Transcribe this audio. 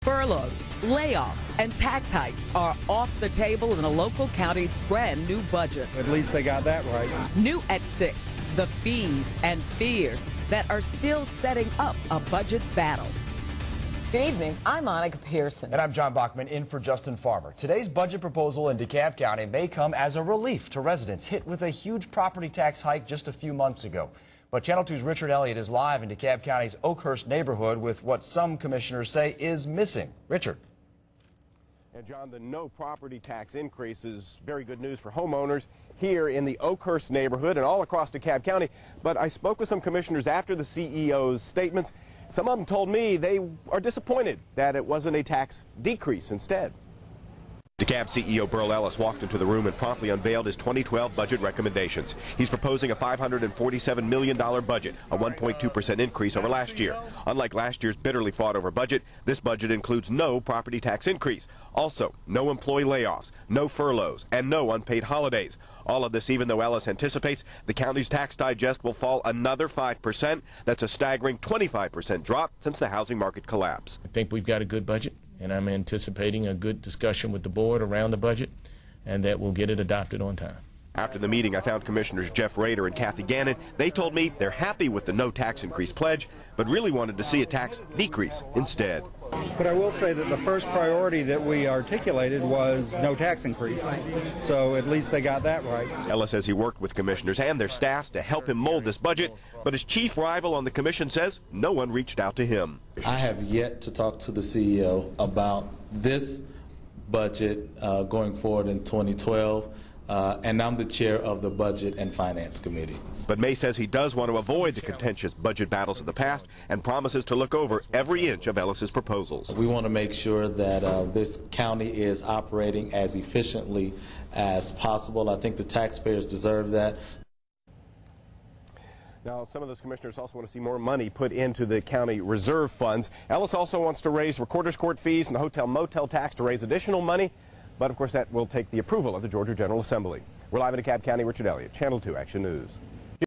Furloughs, layoffs, and tax hikes are off the table in a local county's brand new budget. At least they got that right. New at 6, the fees and fears that are still setting up a budget battle. Good evening. I'm Monica Pearson. And I'm John Bachman, in for Justin Farmer. Today's budget proposal in DeKalb County may come as a relief to residents hit with a huge property tax hike just a few months ago. But Channel 2's Richard Elliott is live in DeKalb County's Oakhurst neighborhood with what some commissioners say is missing. Richard. And John, the no property tax increase is very good news for homeowners here in the Oakhurst neighborhood and all across DeKalb County. But I spoke with some commissioners after the CEO's statements. Some of them told me they are disappointed that it wasn't a tax decrease instead. DeKalb CEO Burl Ellis walked into the room and promptly unveiled his 2012 budget recommendations. He's proposing a $547 million budget, a 1.2% increase over last year. Unlike last year's bitterly fought over budget, this budget includes no property tax increase. Also, no employee layoffs, no furloughs, and no unpaid holidays. All of this even though Ellis anticipates the county's tax digest will fall another 5%. That's a staggering 25% drop since the housing market collapse. I think we've got a good budget, and I'm anticipating a good discussion with the board around the budget, and that we'll get it adopted on time. After the meeting, I found Commissioners Jeff Rader and Kathy Gannon. They told me they're happy with the no tax increase pledge, but really wanted to see a tax decrease instead. But I will say that the first priority that we articulated was no tax increase. So at least they got that right. Ellis says he worked with commissioners and their staffs to help him mold this budget, but his chief rival on the commission says no one reached out to him. I have yet to talk to the CEO about this budget going forward in 2012, and I'm the chair of the Budget and Finance Committee. But May says he does want to avoid the contentious budget battles of the past and promises to look over every inch of Ellis's proposals. We want to make sure that this county is operating as efficiently as possible. I think the taxpayers deserve that. Now, some of those commissioners also want to see more money put into the county reserve funds. Ellis also wants to raise recorder's court fees and the hotel-motel tax to raise additional money. But, of course, that will take the approval of the Georgia General Assembly. We're live in DeKalb County. Richard Elliott, Channel 2 Action News.